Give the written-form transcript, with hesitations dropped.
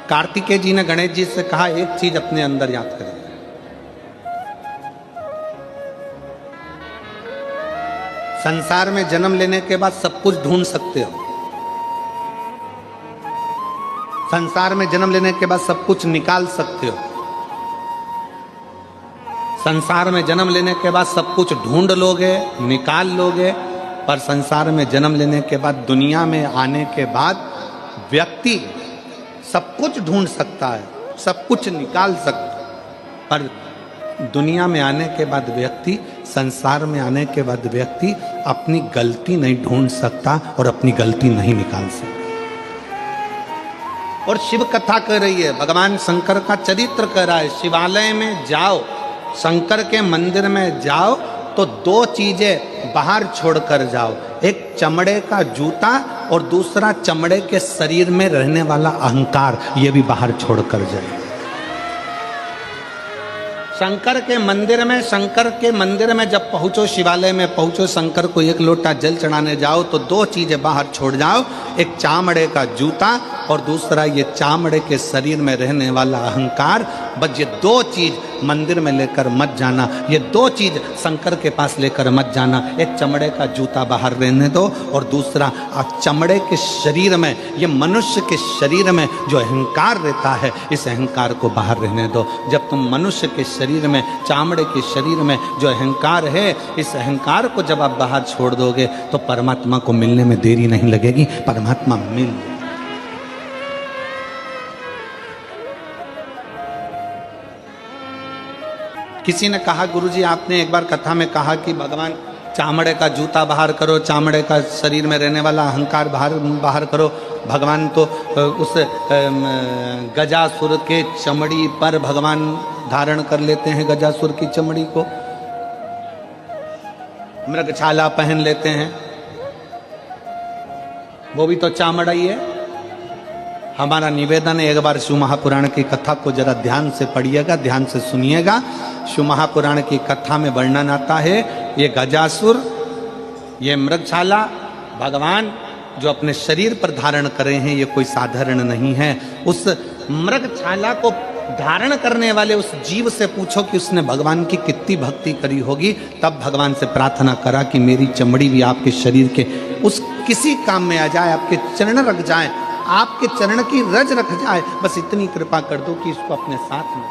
कार्तिकेय जी ने गणेश जी से कहा एक चीज अपने अंदर याद करें, संसार में जन्म लेने के बाद सब कुछ ढूंढ सकते हो, संसार में जन्म लेने के बाद सब कुछ निकाल सकते हो, संसार में जन्म लेने के बाद सब कुछ ढूंढ लोगे, निकाल लोगे, पर संसार में जन्म लेने के बाद, दुनिया में आने के बाद व्यक्ति सब कुछ ढूंढ सकता है, सब कुछ निकाल सकता है, पर दुनिया में आने के बाद व्यक्ति, संसार में आने के बाद व्यक्ति अपनी गलती नहीं ढूंढ सकता और अपनी गलती नहीं निकाल सकता। और शिव कथा कह रही है, भगवान शंकर का चरित्र कह रहा है, शिवालय में जाओ, शंकर के मंदिर में जाओ तो दो चीजें बाहर छोड़कर जाओ, एक चमड़े का जूता और दूसरा चमड़े के शरीर में रहने वाला अहंकार, ये भी बाहर छोड़कर जाए। शंकर के मंदिर में जब पहुंचो, शिवालय में पहुंचो, शंकर को एक लोटा जल चढ़ाने जाओ तो दो चीजें बाहर छोड़ जाओ, एक चामड़े का जूता और दूसरा ये चामड़े के शरीर में रहने वाला अहंकार। बस ये दो चीज मंदिर में लेकर मत जाना, ये दो चीज शंकर के पास लेकर मत जाना। एक चमड़े का जूता बाहर रहने दो और दूसरा चमड़े के शरीर में, ये मनुष्य के शरीर में जो अहंकार रहता है, इस अहंकार को बाहर रहने दो। जब तुम मनुष्य के शरीर में, चामड़े के शरीर में जो अहंकार है, इस अहंकार को जब आप बाहर छोड़ दोगे तो परमात्मा को मिलने में देरी नहीं लगेगी, परमात्मा मिल जाएगा। किसी ने कहा, गुरुजी आपने एक बार कथा में कहा कि भगवान चामड़े का जूता बाहर करो, चामड़े का शरीर में रहने वाला अहंकार बाहर करो। भगवान तो उस गजासुर के चमड़ी पर भगवान धारण कर लेते हैं, गजासुर की चमड़ी को मृगछाला पहन लेते हैं, वो भी तो चामड़ा ही है। हमारा निवेदन है, एक बार शिव महापुराण की कथा को जरा ध्यान से पढ़िएगा, ध्यान से सुनिएगा। शिव महापुराण की कथा में वर्णन आता है, ये गजासुर, ये मृगछाला भगवान जो अपने शरीर पर धारण करे हैं, ये कोई साधारण नहीं है। उस मृगछाला को धारण करने वाले उस जीव से पूछो कि उसने भगवान की कितनी भक्ति करी होगी। तब भगवान से प्रार्थना करा कि मेरी चमड़ी भी आपके शरीर के उस किसी काम में आ जाए, आपके चरण रख जाए, आपके चरण की रज रख जाए, बस इतनी कृपा कर दो कि इसको अपने साथ में